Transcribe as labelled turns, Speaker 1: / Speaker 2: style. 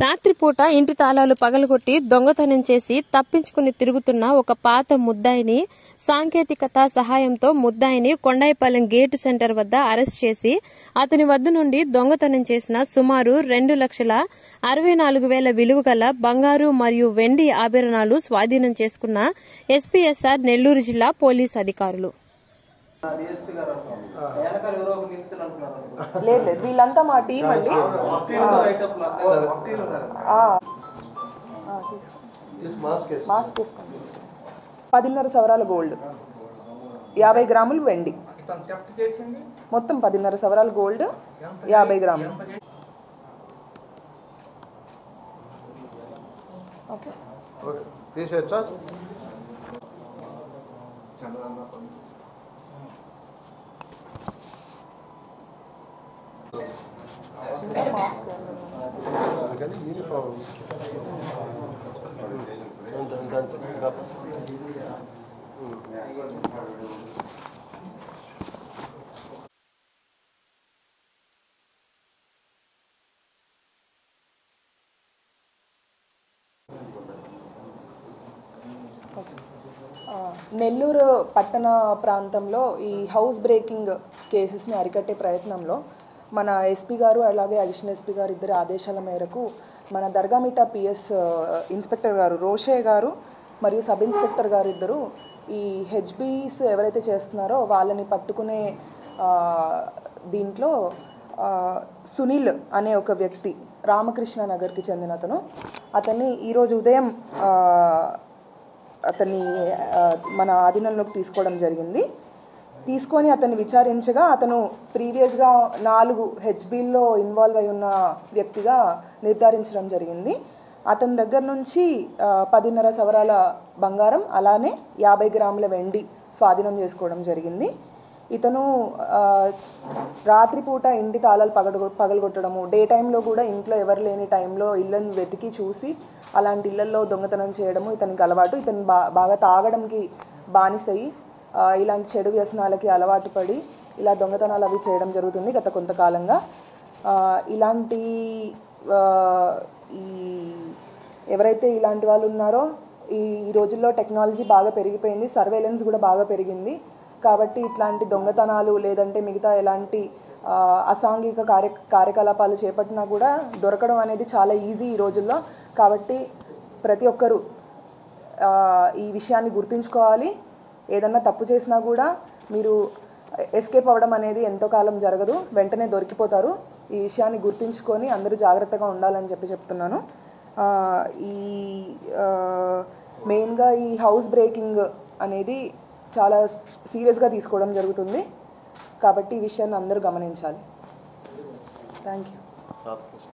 Speaker 1: రాత్రిపూట ఇంటి తాళాలు పగలగొట్టి దొంగతనం చేసి తప్పించుకుని తిరుగుతున్న ఒక పాత ముద్దాయిని సాంకేతికత సహాయంతో ముద్దాయిని కొండాయిపాలెం గేట్ సెంటర్ వద్ద అరెస్ట్ చేసి అతని వద్ద నుండి దొంగతనం చేసిన సుమారు 2,64,000 విలువ గల బంగారు మరియు వెండి ఆభరణాలు స్వాధీనం చేసుకున్న ఎస్పీఎస్ఆర్ నెల్లూరు జిల్లా పోలీసు అధికారులు.
Speaker 2: లేదు వీళ్ళంతా మా టీం అండి. 10.5 సవరాల గోల్డ్, 50 గ్రాములు వెండి, మొత్తం 10.5 సవరాల గోల్డ్, 50 గ్రాములు. ఓకే తీసేచ్చా? నెల్లూరు పట్టణ ప్రాంతంలో ఈ హౌస్ బ్రేకింగ్ కేసెస్ని అరికట్టే ప్రయత్నంలో మన ఎస్పీ గారు అలాగే అడిషనల్ ఎస్పీ గారు ఇద్దరి ఆదేశాల మేరకు మన దర్గామిటా పిఎస్ ఇన్స్పెక్టర్ గారు రోషే గారు మరియు సబ్ ఇన్స్పెక్టర్ గారు ఇద్దరు ఈ హెచ్బీస్ ఎవరైతే చేస్తున్నారో వాళ్ళని పట్టుకునే దీంట్లో సునీల్ అనే ఒక వ్యక్తి రామకృష్ణ నగర్కి చెందిన అతన్ని ఈరోజు ఉదయం అతన్ని మన ఆధీనంలోకి తీసుకోవడం జరిగింది. తీసుకొని అతన్ని విచారించగా అతను ప్రీవియస్గా 4 హెచ్బీల్లో ఇన్వాల్వ్ అయి ఉన్న వ్యక్తిగా నిర్ధారించడం జరిగింది. అతని దగ్గర నుంచి 10.5 సవరాల బంగారం అలానే 50 గ్రాముల వెండి స్వాధీనం చేసుకోవడం జరిగింది. ఇతను రాత్రిపూట ఇంటి తాళాలు పగలగొట్టడము, డే టైంలో కూడా ఇంట్లో ఎవరు లేని టైంలో ఇళ్ళని వెతికి చూసి అలాంటి ఇళ్లలో దొంగతనం చేయడము ఇతనికి అలవాటు. ఇతను బాగా తాగడంకి బానిసయి ఇలాంటి చెడు వ్యసనాలకి అలవాటు పడి ఇలా దొంగతనాలు అవి చేయడం జరుగుతుంది గత కొంతకాలంగా. ఇలాంటి ఎవరైతే ఇలాంటి వాళ్ళు ఉన్నారో ఈ రోజుల్లో టెక్నాలజీ బాగా పెరిగిపోయింది, సర్వేలెన్స్ కూడా బాగా పెరిగింది. కాబట్టి ఇట్లాంటి దొంగతనాలు లేదంటే మిగతా ఎలాంటి అసాంఘిక కార్యకలాపాలు చేపట్టినా కూడా దొరకడం అనేది చాలా ఈజీ ఈ రోజుల్లో. కాబట్టి ప్రతి ఒక్కరూ ఈ విషయాన్ని గుర్తుంచుకోవాలి. ఏదన్నా తప్పు చేసినా కూడా మీరు ఎస్కేప్ అవ్వడం అనేది ఎంతో కాలం జరగదు, వెంటనే దొరికిపోతారు. ఈ విషయాన్ని గుర్తుంచుకొని అందరూ జాగ్రత్తగా ఉండాలని చెప్తున్నాను. ఈ మెయిన్గా ఈ హౌస్ బ్రేకింగ్ అనేది చాలా సీరియస్గా తీసుకోవడం జరుగుతుంది. కాబట్టి ఈ విషయాన్ని అందరూ గమనించాలి. Thank you.